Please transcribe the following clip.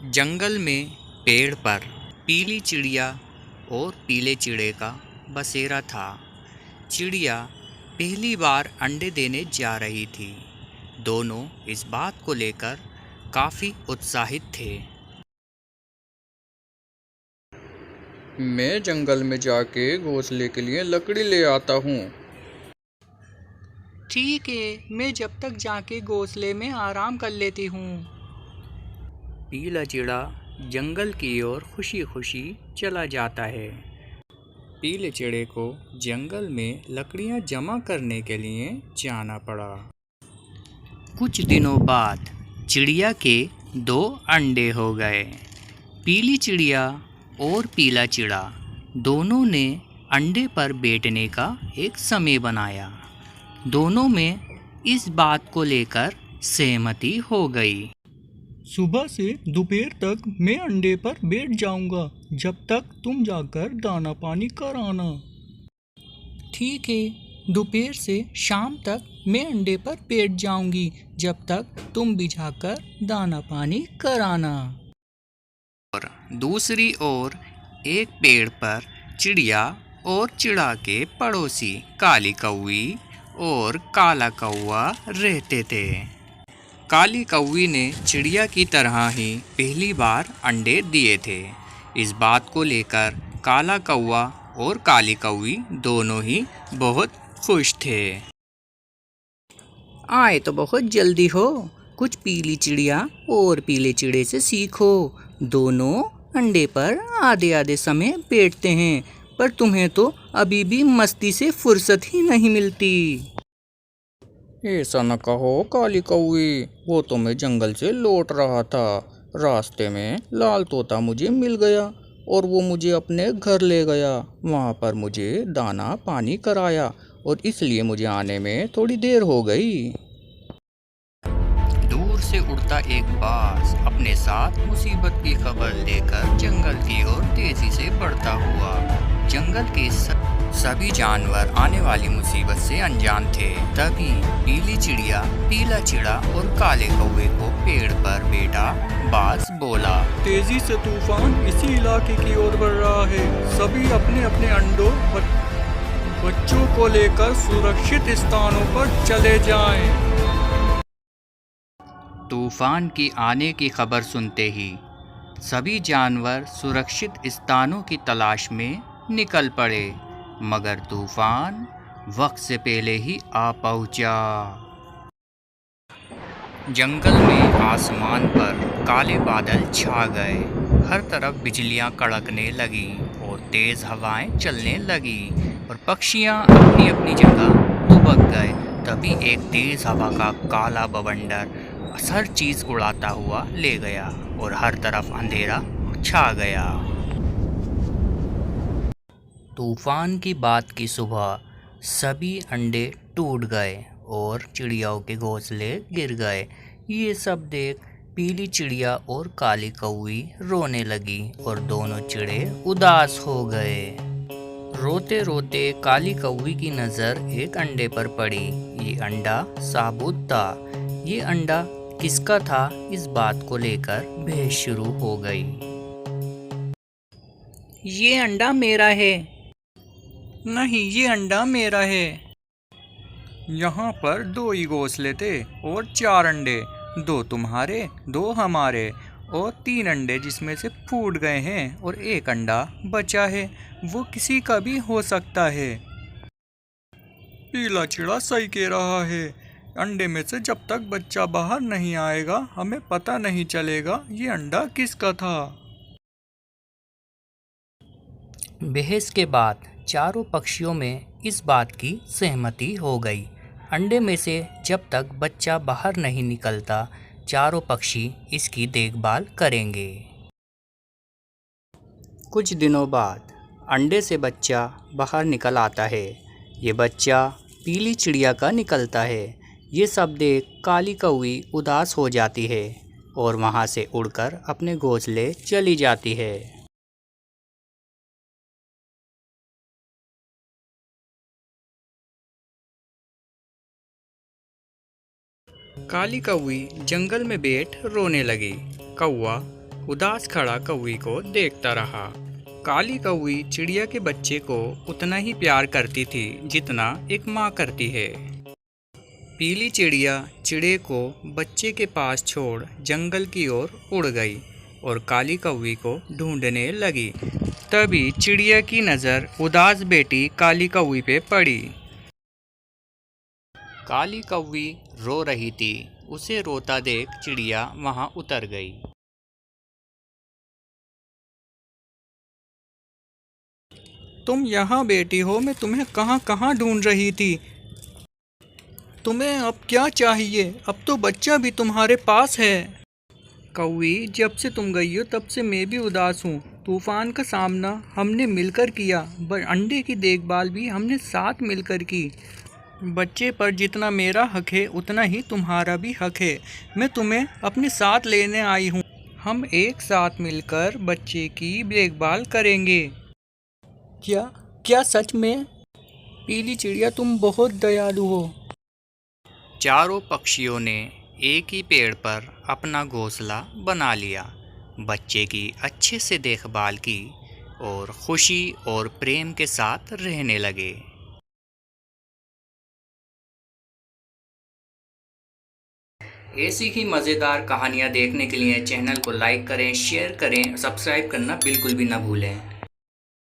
जंगल में पेड़ पर पीली चिड़िया और पीले चिड़े का बसेरा था। चिड़िया पहली बार अंडे देने जा रही थी। दोनों इस बात को लेकर काफ़ी उत्साहित थे। मैं जंगल में जाके घोंसले के लिए लकड़ी ले आता हूँ। ठीक है, मैं जब तक जाके घोंसले में आराम कर लेती हूँ। पीला चिड़ा जंगल की ओर खुशी खुशी चला जाता है। पीले चिड़े को जंगल में लकड़ियाँ जमा करने के लिए जाना पड़ा। कुछ दिनों बाद चिड़िया के 2 अंडे हो गए। पीली चिड़िया और पीला चिड़ा दोनों ने अंडे पर बैठने का एक समय बनाया। दोनों में इस बात को लेकर सहमति हो गई। सुबह से दोपहर तक मैं अंडे पर बैठ जाऊंगा, जब तक तुम जाकर दाना पानी कराना। ठीक है, दोपहर से शाम तक मैं अंडे पर बैठ जाऊंगी, जब तक तुम भी जाकर दाना पानी कराना। और दूसरी ओर एक पेड़ पर चिड़िया और चिड़ा के पड़ोसी काली कौवी और काला कौवा रहते थे। काली कौवी ने चिड़िया की तरह ही पहली बार अंडे दिए थे। इस बात को लेकर काला कौवा और काली कौवी दोनों ही बहुत खुश थे। आए तो बहुत जल्दी हो, कुछ पीली चिड़िया और पीले चिड़े से सीखो। दोनों अंडे पर आधे आधे समय बैठते हैं, पर तुम्हें तो अभी भी मस्ती से फुर्सत ही नहीं मिलती। ऐसा न कहो काली कौवी, वो तो मैं जंगल से लौट रहा था। रास्ते में लाल तोता मुझे मिल गया और वो मुझे अपने घर ले गया। वहाँ पर मुझे दाना पानी कराया और इसलिए मुझे आने में थोड़ी देर हो गई। दूर से उड़ता एक बाज अपने साथ मुसीबत की खबर लेकर जंगल की ओर तेजी से बढ़ता हुआ। जंगल के सभी जानवर आने वाली मुसीबत से अनजान थे। तभी पीली चिड़िया, पीला चिड़ा और काले कौवे को पेड़ पर बैठा बाज बोला, तेजी से तूफान इसी इलाके की ओर बढ़ रहा है। सभी अपने अपने अंडों बच्चों को लेकर सुरक्षित स्थानों पर चले जाएं। तूफान की आने की खबर सुनते ही सभी जानवर सुरक्षित स्थानों की तलाश में निकल पड़े, मगर तूफान वक्त से पहले ही आ पहुंचा। जंगल में आसमान पर काले बादल छा गए। हर तरफ बिजलियां कड़कने लगी और तेज हवाएं चलने लगी और पक्षियां अपनी अपनी जगह दुबक गए। तभी एक तेज हवा का काला बवंडर हर चीज़ उड़ाता हुआ ले गया और हर तरफ अंधेरा छा गया। तूफान की बात की सुबह सभी अंडे टूट गए और चिड़ियाओं के घोंसले गिर गए। ये सब देख पीली चिड़िया और काली कौवी रोने लगी और दोनों चिड़े उदास हो गए। रोते रोते काली कौवी की नज़र एक अंडे पर पड़ी। ये अंडा साबुत था। ये अंडा किसका था, इस बात को लेकर बहस शुरू हो गई। ये अंडा मेरा है। नहीं, ये अंडा मेरा है। यहाँ पर 2 ही घोंसले थे और 4 अंडे, 2 तुम्हारे 2 हमारे और 3 अंडे जिसमें से फूट गए हैं और एक अंडा बचा है, वो किसी का भी हो सकता है। पीला चिड़ा सही कह रहा है। अंडे में से जब तक बच्चा बाहर नहीं आएगा हमें पता नहीं चलेगा ये अंडा किसका था। बहस के बाद चारों पक्षियों में इस बात की सहमति हो गई। अंडे में से जब तक बच्चा बाहर नहीं निकलता, चारों पक्षी इसकी देखभाल करेंगे। कुछ दिनों बाद अंडे से बच्चा बाहर निकल आता है। ये बच्चा पीली चिड़िया का निकलता है। ये सब देख काली कौवी उदास हो जाती है और वहाँ से उड़कर अपने घोंसले चली जाती है। काली कौवी जंगल में बैठ रोने लगी। कौवा उदास खड़ा कौवी को देखता रहा। काली कौवी चिड़िया के बच्चे को उतना ही प्यार करती थी जितना एक माँ करती है। पीली चिड़िया चिड़े को बच्चे के पास छोड़ जंगल की ओर उड़ गई और काली कौवी को ढूंढने लगी। तभी चिड़िया की नज़र उदास बेटी काली कौवी पे पड़ी। काली कौवी रो रही थी। उसे रोता देख चिड़िया वहां उतर गई। तुम यहाँ बेटी हो, मैं तुम्हें कहाँ कहाँ ढूंढ रही थी। तुम्हें अब क्या चाहिए? अब तो बच्चा भी तुम्हारे पास है। कौवी, जब से तुम गई हो तब से मैं भी उदास हूँ। तूफान का सामना हमने मिलकर किया, अंडे की देखभाल भी हमने साथ मिलकर की। बच्चे पर जितना मेरा हक है उतना ही तुम्हारा भी हक है। मैं तुम्हें अपने साथ लेने आई हूँ। हम एक साथ मिलकर बच्चे की देखभाल करेंगे। क्या क्या सच में? पीली चिड़िया, तुम बहुत दयालु हो। चारों पक्षियों ने एक ही पेड़ पर अपना घोंसला बना लिया, बच्चे की अच्छे से देखभाल की और खुशी और प्रेम के साथ रहने लगे। ऐसी ही मज़ेदार कहानियाँ देखने के लिए चैनल को लाइक करें, शेयर करें, सब्सक्राइब करना बिल्कुल भी ना भूलें।